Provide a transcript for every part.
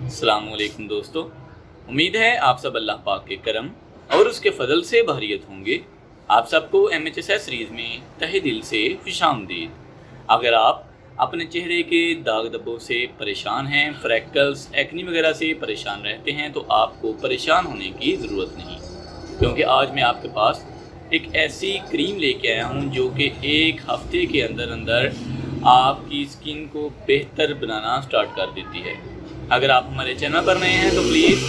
अस्सलाम वालेकुम दोस्तों, उम्मीद है आप सब अल्लाह पाक के करम और उसके फजल से बहरियत होंगे। आप सबको MHSS सीरीज़ में तहे दिल से खुशामदीद। अगर आप अपने चेहरे के दाग धब्बों से परेशान हैं, फ्रैकल्स, एक्नी वगैरह से परेशान रहते हैं, तो आपको परेशान होने की ज़रूरत नहीं, क्योंकि आज मैं आपके पास एक ऐसी क्रीम लेके आया हूँ जो कि एक हफ्ते के अंदर अंदर आपकी स्किन को बेहतर बनाना स्टार्ट कर देती है। अगर आप हमारे चैनल पर नए हैं तो प्लीज़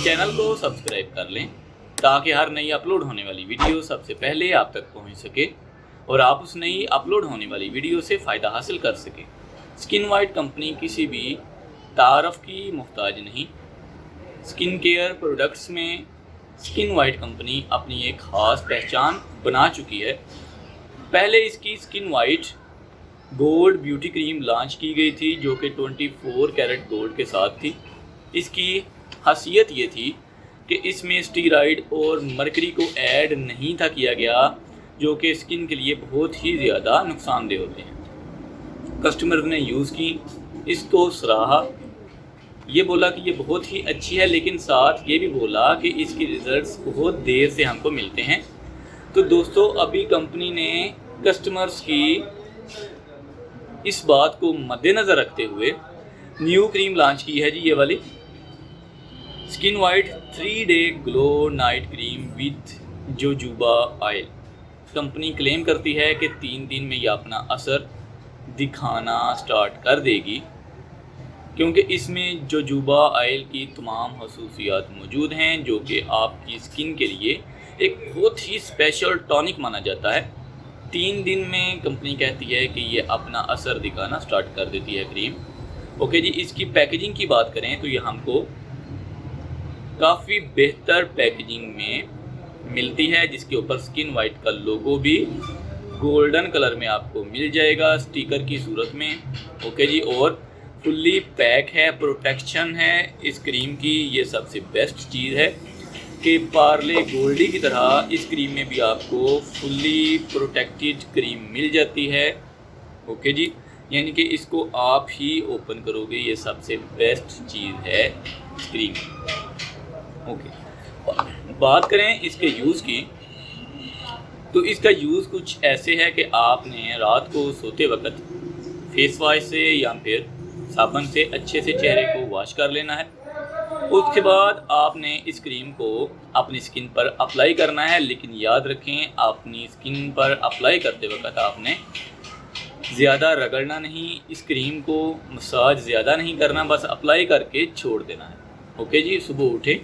चैनल को सब्सक्राइब कर लें, ताकि हर नई अपलोड होने वाली वीडियो सबसे पहले आप तक पहुंच सके और आप उस नई अपलोड होने वाली वीडियो से फ़ायदा हासिल कर सकें। स्किन वाइट कंपनी किसी भी तारफ़ की मोहताज नहीं। स्किन केयर प्रोडक्ट्स में स्किन वाइट कंपनी अपनी एक ख़ास पहचान बना चुकी है। पहले इसकी skin white gold beauty cream launch की गई थी, जो कि 24 कैरेट गोल्ड के साथ थी। इसकी खासियत ये थी कि इसमें स्टीरॉयड और मरकरी को ऐड नहीं था किया गया, जो कि स्किन के लिए बहुत ही ज़्यादा नुकसानदेह होते हैं। कस्टमर ने यूज़ की, इसको सराहा, ये बोला कि ये बहुत ही अच्छी है, लेकिन साथ ये भी बोला कि इसकी रिज़ल्ट्स बहुत देर से हमको मिलते हैं। तो दोस्तों, अभी कंपनी ने कस्टमर्स की इस बात को मद्देनज़र रखते हुए न्यू क्रीम लॉन्च की है जी, ये वाली skin white 3 day glow night cream with jojoba oil. Company claim करती है कि 3 दिन में ये अपना असर दिखाना स्टार्ट कर देगी, क्योंकि इसमें जोजोबा ऑयल की तमाम खसूसियात मौजूद हैं, जो कि आपकी स्किन के लिए एक बहुत ही स्पेशल टॉनिक माना जाता है। 3 दिन में कंपनी कहती है कि ये अपना असर दिखाना स्टार्ट कर देती है क्रीम। ओके जी, इसकी पैकेजिंग की बात करें तो ये हमको काफ़ी बेहतर पैकेजिंग में मिलती है, जिसके ऊपर स्किन वाइट का लोगो भी गोल्डन कलर में आपको मिल जाएगा स्टिकर की सूरत में। ओके जी, और फुल्ली पैक है, प्रोटेक्शन है इस क्रीम की। ये सबसे बेस्ट चीज़ है कि पार्ले गोल्डी की तरह इस क्रीम में भी आपको फुल्ली प्रोटेक्टेड क्रीम मिल जाती है। ओके जी, यानी कि इसको आप ही ओपन करोगे, ये सबसे बेस्ट चीज़ है क्रीम। ओके, बात करें इसके यूज़ की, तो इसका यूज़ कुछ ऐसे है कि आपने रात को सोते वक्त फेस वॉश से या फिर साबुन से अच्छे से चेहरे को वॉश कर लेना है। उसके बाद आपने इस क्रीम को अपनी स्किन पर अप्लाई करना है, लेकिन याद रखें, अपनी स्किन पर अप्लाई करते वक्त आपने ज़्यादा रगड़ना नहीं, इस क्रीम को मसाज ज़्यादा नहीं करना, बस अप्लाई करके छोड़ देना है। ओके जी, सुबह उठे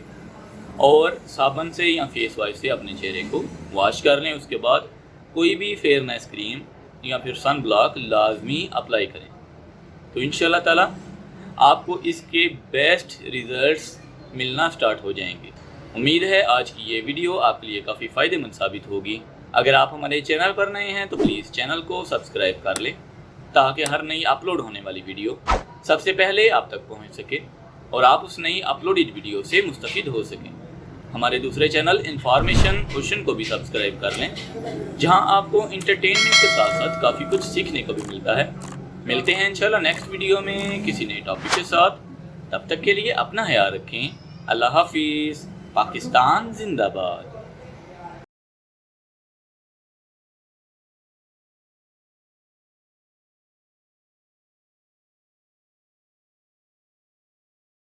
और साबुन से या फेस वॉश से अपने चेहरे को वॉश कर लें। उसके बाद कोई भी फेयरनेस क्रीम या फिर सन ब्लॉक लाजमी अप्लाई करें, तो इंशाल्लाह ताला आपको इसके बेस्ट रिज़ल्ट्स मिलना स्टार्ट हो जाएंगे। उम्मीद है आज की ये वीडियो आपके लिए काफ़ी फ़ायदेमंद साबित होगी। अगर आप हमारे चैनल पर नए हैं तो प्लीज़ चैनल को सब्सक्राइब कर लें, ताकि हर नई अपलोड होने वाली वीडियो सबसे पहले आप तक पहुंच सके और आप उस नई अपलोडेड वीडियो से मुस्तफ़िद हो सकें। हमारे दूसरे चैनल इन्फॉर्मेशन क्वेश्चन को भी सब्सक्राइब कर लें, जहां आपको इंटरटेनमेंट के साथ साथ काफ़ी कुछ सीखने को भी मिलता है। मिलते हैं इंशाल्लाह नेक्स्ट वीडियो में किसी नए टॉपिक के साथ। तब तक के लिए अपना ख्याल रखें। अल्लाह हाफिज़। पाकिस्तान जिंदाबाद।